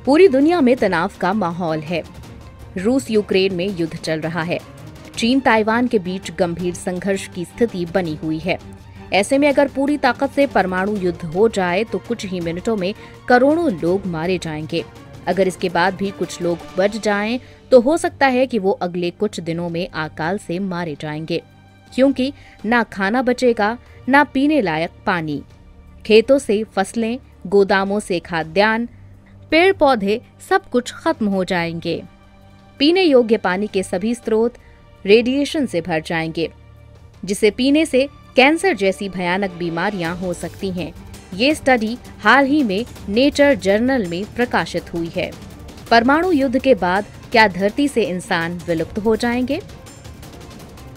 पूरी दुनिया में तनाव का माहौल है। रूस यूक्रेन में युद्ध चल रहा है। चीन ताइवान के बीच गंभीर संघर्ष की स्थिति बनी हुई है। ऐसे में अगर पूरी ताकत से परमाणु युद्ध हो जाए तो कुछ ही मिनटों में करोड़ों लोग मारे जाएंगे। अगर इसके बाद भी कुछ लोग बच जाएं तो हो सकता है कि वो अगले कुछ दिनों में अकाल से मारे जाएंगे, क्योंकि ना खाना बचेगा, ना पीने लायक पानी। खेतों से फसलें, गोदामों से खाद्यान्न, पेड़ पौधे सब कुछ खत्म हो जाएंगे। पीने योग्य पानी के सभी स्रोत रेडिएशन से भर जाएंगे, जिसे पीने से कैंसर जैसी भयानक बीमारियां हो सकती हैं। ये स्टडी हाल ही में नेचर जर्नल में प्रकाशित हुई है। परमाणु युद्ध के बाद क्या धरती से इंसान विलुप्त हो जाएंगे?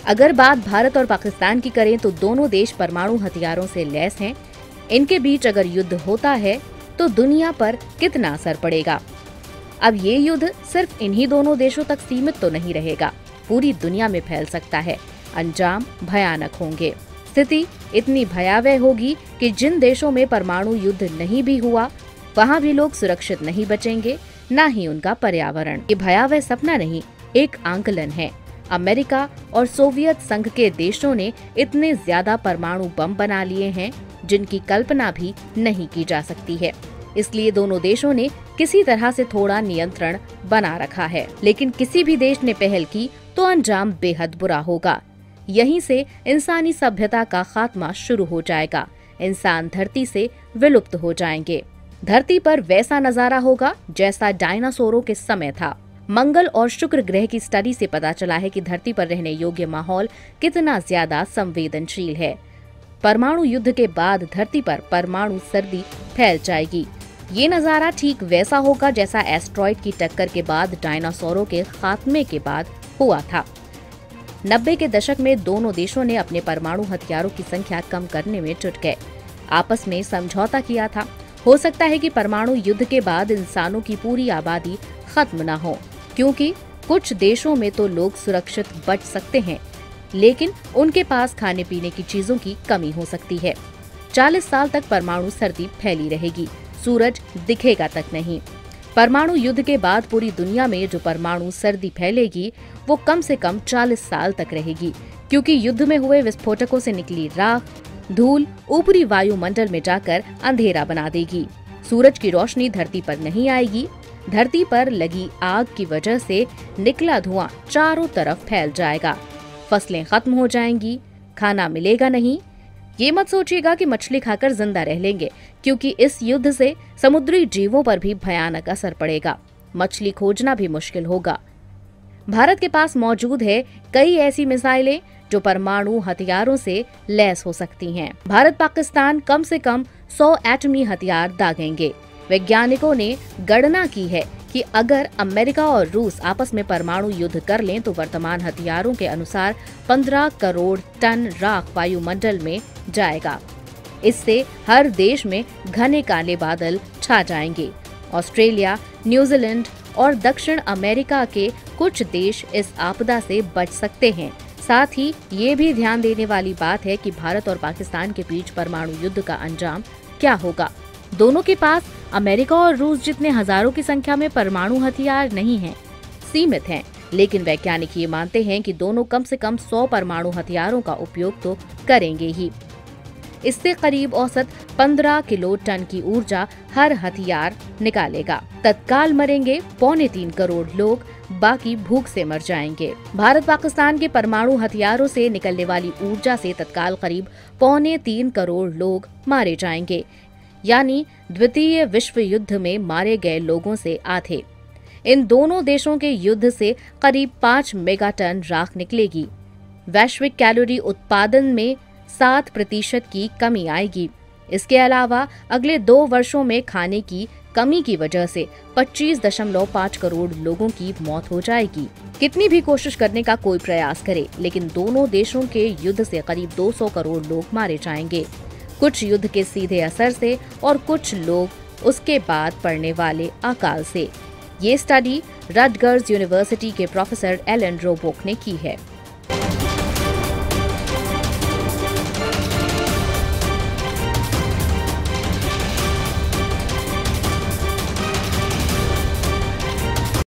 अगर बात भारत और पाकिस्तान की करें तो दोनों देश परमाणु हथियारों से लैस हैं। इनके बीच अगर युद्ध होता है तो दुनिया पर कितना असर पड़ेगा? अब ये युद्ध सिर्फ इन्हीं दोनों देशों तक सीमित तो नहीं रहेगा, पूरी दुनिया में फैल सकता है। अंजाम भयानक होंगे। स्थिति इतनी भयावह होगी कि जिन देशों में परमाणु युद्ध नहीं भी हुआ, वहाँ भी लोग सुरक्षित नहीं बचेंगे, न ही उनका पर्यावरण। ये भयावह सपना नहीं, एक आंकलन है। अमेरिका और सोवियत संघ के देशों ने इतने ज्यादा परमाणु बम बना लिए हैं जिनकी कल्पना भी नहीं की जा सकती है। इसलिए दोनों देशों ने किसी तरह से थोड़ा नियंत्रण बना रखा है, लेकिन किसी भी देश ने पहल की तो अंजाम बेहद बुरा होगा। यहीं से इंसानी सभ्यता का खात्मा शुरू हो जाएगा। इंसान धरती से विलुप्त हो जाएंगे। धरती पर वैसा नजारा होगा जैसा डायनासोरों के समय था। मंगल और शुक्र ग्रह की स्टडी से पता चला है कि धरती पर रहने योग्य माहौल कितना ज्यादा संवेदनशील है। परमाणु युद्ध के बाद धरती पर परमाणु सर्दी फैल जाएगी। ये नजारा ठीक वैसा होगा जैसा एस्ट्रॉइड की टक्कर के बाद डायनासोरों के खात्मे के बाद हुआ था। 90 के दशक में दोनों देशों ने अपने परमाणु हथियारों की संख्या कम करने में जुट गए, आपस में समझौता किया था। हो सकता है कि परमाणु युद्ध के बाद इंसानों की पूरी आबादी खत्म न हो, क्योंकि कुछ देशों में तो लोग सुरक्षित बच सकते हैं, लेकिन उनके पास खाने पीने की चीजों की कमी हो सकती है। 40 साल तक परमाणु सर्दी फैली रहेगी, सूरज दिखेगा तक नहीं। परमाणु युद्ध के बाद पूरी दुनिया में जो परमाणु सर्दी फैलेगी वो कम से कम 40 साल तक रहेगी, क्योंकि युद्ध में हुए विस्फोटकों से निकली राख, धूल ऊपरी वायुमंडल में जाकर अंधेरा बना देगी। सूरज की रोशनी धरती पर नहीं आएगी। धरती पर लगी आग की वजह से निकला धुआं चारों तरफ फैल जाएगा। फसलें खत्म हो जाएंगी, खाना मिलेगा नहीं। ये मत सोचिएगा कि मछली खाकर जिंदा रह लेंगे, क्योंकि इस युद्ध से समुद्री जीवों पर भी भयानक असर पड़ेगा। मछली खोजना भी मुश्किल होगा। भारत के पास मौजूद है कई ऐसी मिसाइलें जो परमाणु हथियारों से लैस हो सकती हैं। भारत पाकिस्तान कम से कम 100 एटमी हथियार दागेंगे। वैज्ञानिकों ने गणना की है कि अगर अमेरिका और रूस आपस में परमाणु युद्ध कर लें तो वर्तमान हथियारों के अनुसार 15 करोड़ टन राख वायुमंडल में जाएगा। इससे हर देश में घने काले बादल छा जाएंगे। ऑस्ट्रेलिया, न्यूजीलैंड और दक्षिण अमेरिका के कुछ देश इस आपदा से बच सकते हैं। साथ ही ये भी ध्यान देने वाली बात है कि भारत और पाकिस्तान के बीच परमाणु युद्ध का अंजाम क्या होगा। दोनों के पास अमेरिका और रूस जितने हजारों की संख्या में परमाणु हथियार नहीं हैं, सीमित हैं, लेकिन वैज्ञानिक ये मानते हैं कि दोनों कम से कम 100 परमाणु हथियारों का उपयोग तो करेंगे ही। इससे करीब औसत 15 किलो टन की ऊर्जा हर हथियार निकालेगा। तत्काल मरेंगे 3.25 करोड़ लोग, बाकी भूख से मर जाएंगे। भारत पाकिस्तान के परमाणु हथियारों से निकलने वाली ऊर्जा से तत्काल करीब 3.25 करोड़ लोग मारे जाएंगे, यानी द्वितीय विश्व युद्ध में मारे गए लोगों से आधे। इन दोनों देशों के युद्ध से करीब 5 मेगाटन राख निकलेगी। वैश्विक कैलोरी उत्पादन में 7% की कमी आएगी। इसके अलावा अगले 2 वर्षों में खाने की कमी की वजह से 25.5 करोड़ लोगों की मौत हो जाएगी। कितनी भी कोशिश करने का कोई प्रयास करे, लेकिन दोनों देशों के युद्ध से करीब 200 करोड़ लोग मारे जाएंगे, कुछ युद्ध के सीधे असर से और कुछ लोग उसके बाद पड़ने वाले अकाल से। ये स्टडी रटगर्स यूनिवर्सिटी के प्रोफेसर एलन रोबोक ने की है।